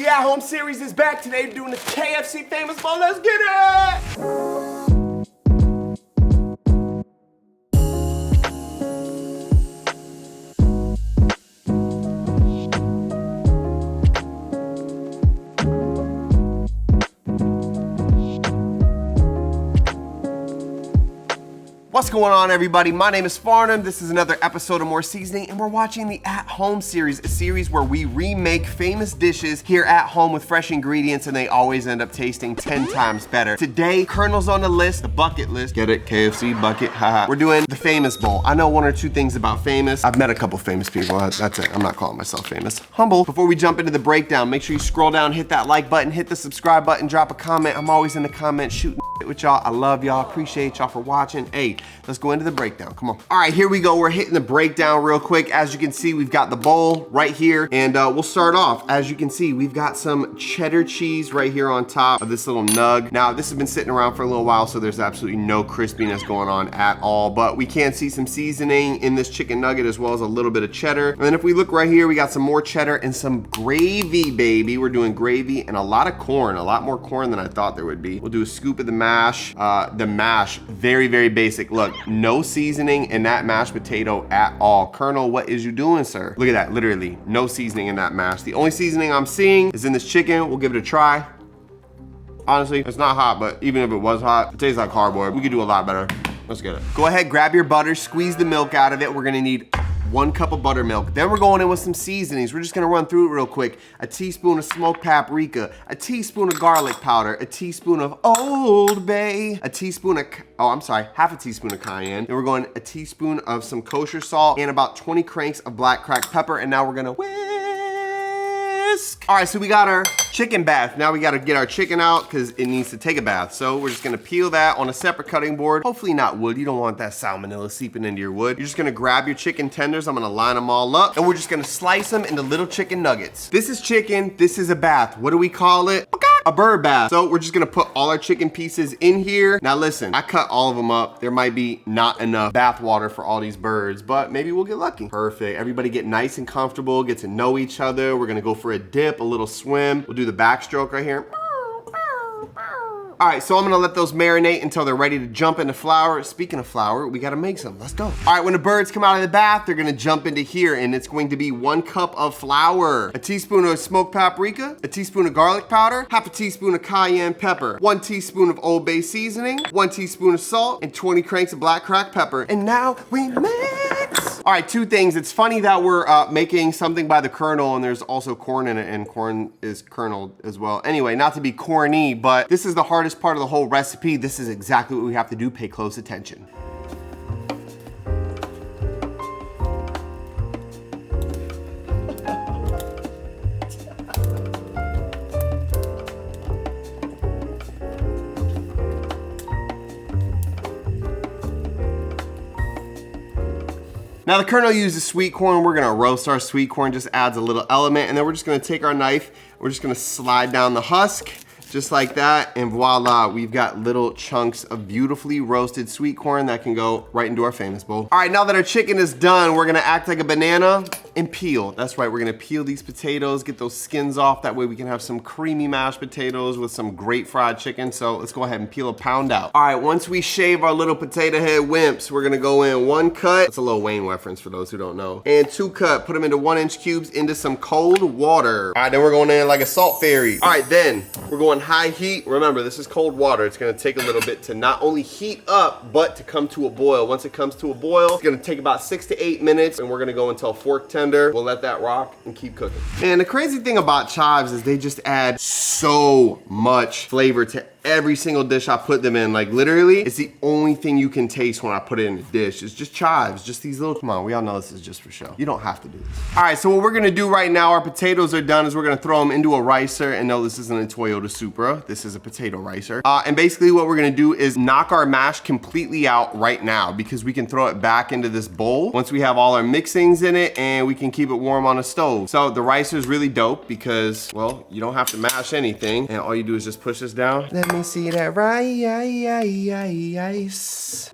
The at-home series is back. Today we're doing the KFC famous bowl. Let's get it! What's going on, everybody? My name is Farnum. This is another episode of More Seasoning, and we're watching the At Home series, a series where we remake famous dishes here at home with fresh ingredients, and they always end up tasting 10 times better. Today, Colonel's on the list, the bucket list. Get it? KFC bucket, haha. We're doing the famous bowl. I know one or two things about famous. I've met a couple famous people. That's it. I'm not calling myself famous. Humble. Before we jump into the breakdown, make sure you scroll down, hit that like button, hit the subscribe button, drop a comment. I'm always in the comments shooting with y'all. I love y'all. Appreciate y'all for watching. Hey, let's go into the breakdown. Come on. All right, here we go. We're hitting the breakdown real quick. As you can see, we've got the bowl right here, and we'll start off. As you can see, we've got some cheddar cheese right here on top of this little nug. Now, this has been sitting around for a little while, so there's absolutely no crispiness going on at all, but we can see some seasoning in this chicken nugget as well as a little bit of cheddar. And then if we look right here, we got some more cheddar and some gravy, baby. We're doing gravy and a lot of corn, a lot more corn than I thought there would be. We'll do a scoop of the mash. The mash, very, very basic. Look, no seasoning in that mashed potato at all. Colonel, what is you doing, sir? Look at that, literally no seasoning in that mash. The only seasoning I'm seeing is in this chicken. We'll give it a try. Honestly, it's not hot, but even if it was hot, it tastes like cardboard. We could do a lot better. Let's get it. Go ahead, grab your butter, squeeze the milk out of it. We're gonna need 1 cup of buttermilk. Then we're going in with some seasonings. We're just gonna run through it real quick. A teaspoon of smoked paprika, a teaspoon of garlic powder, a teaspoon of Old Bay, a teaspoon of, half a teaspoon of cayenne. Then we're going a teaspoon of some kosher salt and about 20 cranks of black cracked pepper. And now we're gonna whisk. All right, so we got our chicken bath. Now we gotta get our chicken out because it needs to take a bath. So we're just gonna peel that on a separate cutting board. Hopefully not wood. You don't want that salmonella seeping into your wood. You're just gonna grab your chicken tenders. I'm gonna line them all up and we're just gonna slice them into little chicken nuggets. This is chicken, this is a bath. What do we call it? A bird bath. So we're just gonna put all our chicken pieces in here. Now listen, I cut all of them up. There might be not enough bath water for all these birds, but maybe we'll get lucky. Perfect. Everybody get nice and comfortable, get to know each other. We're gonna go for a dip, a little swim. We'll do the backstroke right here. All right, so I'm gonna let those marinate until they're ready to jump into flour. Speaking of flour, we gotta make some. Let's go. All right, when the birds come out of the bath, they're gonna jump into here, and it's going to be 1 cup of flour, a teaspoon of smoked paprika, a teaspoon of garlic powder, half a teaspoon of cayenne pepper, 1 teaspoon of Old Bay seasoning, 1 teaspoon of salt, and 20 cranks of black cracked pepper. And now we mix. All right, 2 things. It's funny that we're making something by the Colonel, and there's also corn in it, and corn is Colonel as well. Anyway, not to be corny, but this is the hardest part of the whole recipe. This is exactly what we have to do. Pay close attention. Now the Colonel uses sweet corn. We're gonna roast our sweet corn, just adds a little element, and then we're just gonna take our knife, we're just gonna slide down the husk, just like that, and voila, we've got little chunks of beautifully roasted sweet corn that can go right into our famous bowl. All right, now that our chicken is done, we're gonna act like a banana and peel. That's right, we're gonna peel these potatoes, get those skins off. That way we can have some creamy mashed potatoes with some great fried chicken. So let's go ahead and peel a pound out. All right, once we shave our little potato head wimps, we're gonna go in 1 cut. That's a Lil Wayne reference for those who don't know. And 2 cut, put them into 1-inch cubes into some cold water. All right, then we're going in like a salt fairy. All right, then we're going high heat. Remember, this is cold water. It's gonna take a little bit to not only heat up, but to come to a boil. Once it comes to a boil, it's gonna take about 6 to 8 minutes, and we're gonna go until fork tender. We'll let that rock and keep cooking. And the crazy thing about chives is they just add so much flavor to every single dish I put them in. Like literally, it's the only thing you can taste when I put it in a dish. It's just chives, just these little, come on, we all know this is just for show. You don't have to do this. All right, so what we're gonna do right now, our potatoes are done, is we're gonna throw them into a ricer. And no, this isn't a Toyota Supra. This is a potato ricer. And basically what we're gonna do is knock our mash completely out right now, because we can throw it back into this bowl once we have all our mixings in it, and we can keep it warm on a stove. So the ricer is really dope because, well, you don't have to mash anything, and all you do is just push this down. Let Let me see that rice.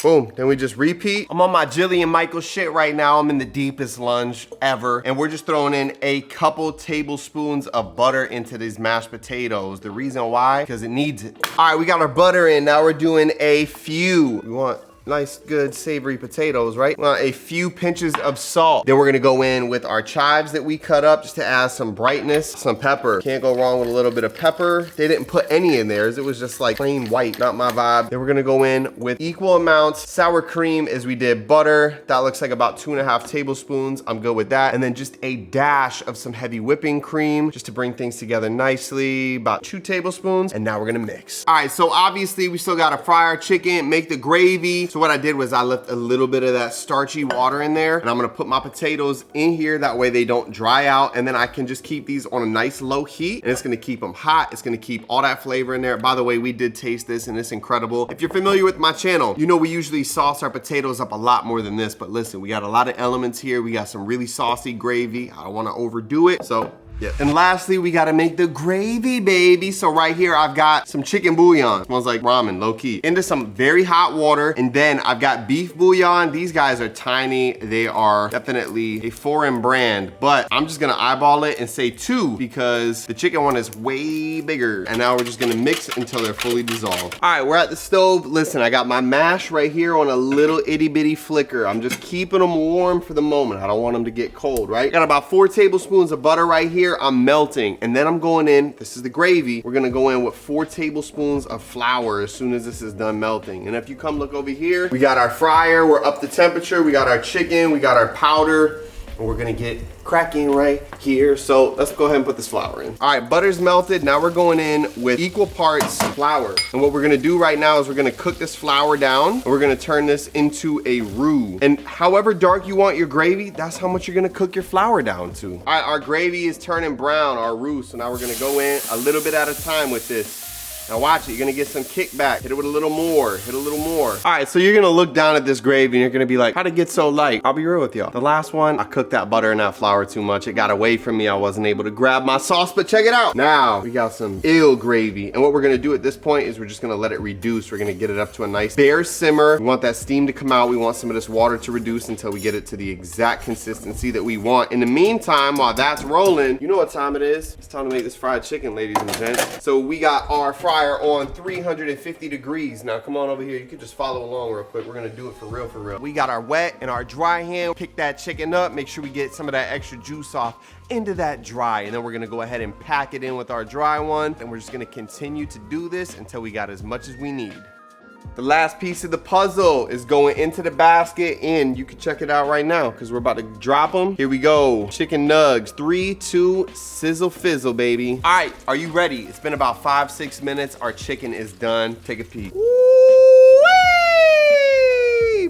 Boom, then we just repeat. I'm on my Jillian Michaels shit right now. I'm in the deepest lunge ever. And we're just throwing in a couple tablespoons of butter into these mashed potatoes. The reason why, because it needs it. All right, we got our butter in. Now we're doing a few. We want nice, good, savory potatoes, right? Want a few pinches of salt. Then we're gonna go in with our chives that we cut up just to add some brightness, some pepper. Can't go wrong with a little bit of pepper. They didn't put any in theirs. It was just like plain white, not my vibe. Then we're gonna go in with equal amounts sour cream as we did butter. That looks like about 2.5 tablespoons. I'm good with that. And then just a dash of some heavy whipping cream just to bring things together nicely, about 2 tablespoons. And now we're gonna mix. All right, so obviously we still gotta fry our chicken, make the gravy. So what I did was I left a little bit of that starchy water in there, and I'm gonna put my potatoes in here. That way they don't dry out, and then I can just keep these on a nice low heat, and it's gonna keep them hot. It's gonna keep all that flavor in there. By the way, we did taste this, and it's incredible. If you're familiar with my channel, you know we usually sauce our potatoes up a lot more than this, but listen, we got a lot of elements here. We got some really saucy gravy. I don't wanna overdo it, so yeah. And lastly, we gotta make the gravy, baby. So right here, I've got some chicken bouillon. Smells like ramen, low key. Into some very hot water. And then I've got beef bouillon. These guys are tiny. They are definitely a foreign brand, but I'm just gonna eyeball it and say 2 because the chicken one is way bigger. And now we're just gonna mix until they're fully dissolved. All right, we're at the stove. Listen, I got my mash right here on a little itty bitty flicker. I'm just keeping them warm for the moment. I don't want them to get cold, right? Got about 4 tablespoons of butter right here. I'm melting, and then I'm going in, this is the gravy, we're gonna go in with 4 tablespoons of flour as soon as this is done melting. And if you come look over here, we got our fryer, we're up to temperature, we got our chicken, we got our powder, and we're gonna get cracking right here. So let's go ahead and put this flour in. All right, butter's melted. Now we're going in with equal parts flour. And what we're gonna do right now is we're gonna cook this flour down, and we're gonna turn this into a roux. And however dark you want your gravy, that's how much you're gonna cook your flour down to. All right, our gravy is turning brown, our roux. So now we're gonna go in a little bit at a time with this. Now watch it, you're gonna get some kickback. Hit it with a little more, hit a little more. All right, so you're gonna look down at this gravy and you're gonna be like, how'd it get so light? I'll be real with y'all. The last one, I cooked that butter and that flour too much. It got away from me. I wasn't able to grab my sauce, but check it out. Now, we got some ill gravy. And what we're gonna do at this point is we're just gonna let it reduce. We're gonna get it up to a nice bare simmer. We want that steam to come out. We want some of this water to reduce until we get it to the exact consistency that we want. In the meantime, while that's rolling, you know what time it is. It's time to make this fried chicken, ladies and gents. So we got our fryer on 350 degrees. Now come on over here. You can just follow along real quick. We're gonna do it for real, for real. We got our wet and our dry hand. Pick that chicken up. Make sure we get some of that extra juice off into that dry. And then we're gonna go ahead and pack it in with our dry one. And we're just gonna continue to do this until we got as much as we need. The last piece of the puzzle is going into the basket, and you can check it out right now because we're about to drop them. Here we go. Chicken nugs. 3, 2, sizzle fizzle, baby. All right, are you ready? It's been about 5-6 minutes. Our chicken is done. Take a peek. Ooh-wee!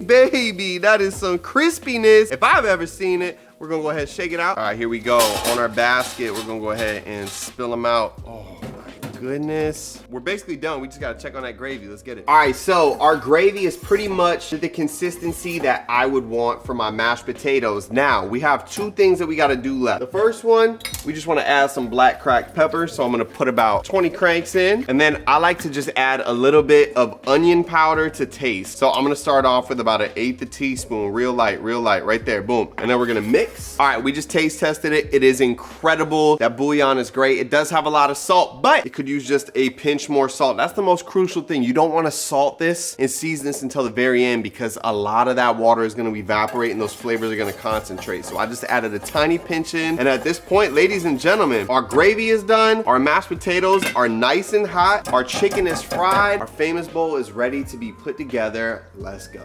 Baby, that is some crispiness. If I've ever seen it, we're gonna go ahead and shake it out. All right, here we go. On our basket, we're gonna go ahead and spill them out. Oh my goodness. We're basically done. We just gotta check on that gravy. Let's get it. All right, so our gravy is pretty much the consistency that I would want for my mashed potatoes. Now, we have 2 things that we gotta do left. The first one, we just wanna add some black cracked pepper. So I'm gonna put about 20 cranks in. And then I like to just add a little bit of onion powder to taste. So I'm gonna start off with about 1/8 teaspoon, real light, right there, boom. And then we're gonna mix. All right, we just taste tested it. It is incredible. That bouillon is great. It does have a lot of salt, but it could use just a pinch more salt. That's the most crucial thing. You don't want to salt this and season this until the very end because a lot of that water is going to evaporate and those flavors are going to concentrate. So I just added a tiny pinch in. And at this point, ladies and gentlemen, our gravy is done. Our mashed potatoes are nice and hot. Our chicken is fried. Our famous bowl is ready to be put together. Let's go.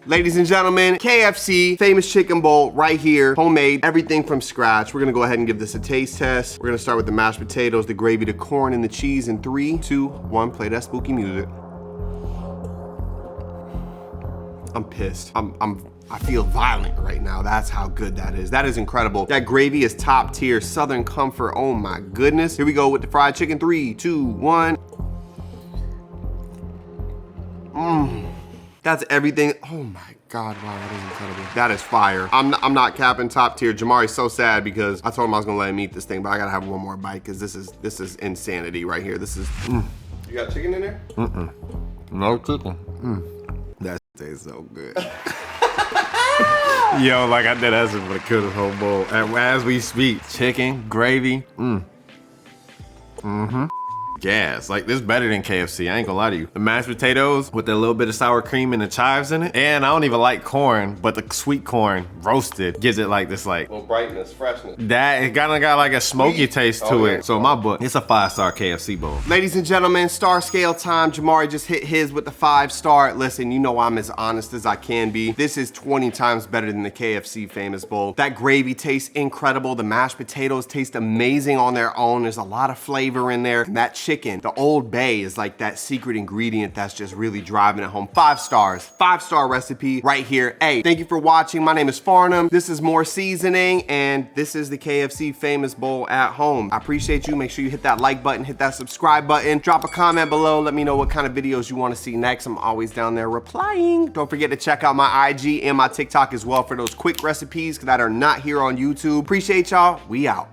Ladies and gentlemen, KFC, famous chicken bowl right here, homemade, everything from scratch. We're gonna go ahead and give this a taste test. We're gonna start with the mashed potatoes, the gravy, the corn, and the cheese in 3, 2, 1, play that spooky music. I'm pissed. I'm I feel violent right now. That's how good that is. That is incredible. That gravy is top tier. Southern comfort. Oh my goodness. Here we go with the fried chicken. 3, 2, 1. That's everything. Oh my God, wow, that is incredible. That is fire. I'm not capping, top tier. Jamari's so sad because I told him I was gonna let him eat this thing, but I gotta have one more bite because this is insanity right here. This is, You got chicken in there? No chicken. That tastes so good. Yo, like I did, that's gonna kill this whole bowl. And as we speak, chicken, gravy, gas. Like, this is better than KFC, I ain't gonna lie to you. The mashed potatoes with a little bit of sour cream and the chives in it. And I don't even like corn, but the sweet corn roasted gives it like this, like, little brightness, freshness. that, it kinda got like a smoky taste to it. So in my book, it's a 5-star KFC bowl. Ladies and gentlemen, star scale time. Jamari just hit his with the 5-star. Listen, you know I'm as honest as I can be. This is 20 times better than the KFC famous bowl. That gravy tastes incredible. The mashed potatoes taste amazing on their own. There's a lot of flavor in there. And that chicken, the Old Bay, is like that secret ingredient that's just really driving it home. 5 stars, 5-star recipe right here. Hey, thank you for watching. My name is Farnum. This is More Seasoning, and this is the KFC famous bowl at home. I appreciate you. Make sure you hit that like button, hit that subscribe button, drop a comment below. Let me know what kind of videos you want to see next. I'm always down there replying. Don't forget to check out my IG and my TikTok as well for those quick recipes that are not here on YouTube. Appreciate y'all. We out.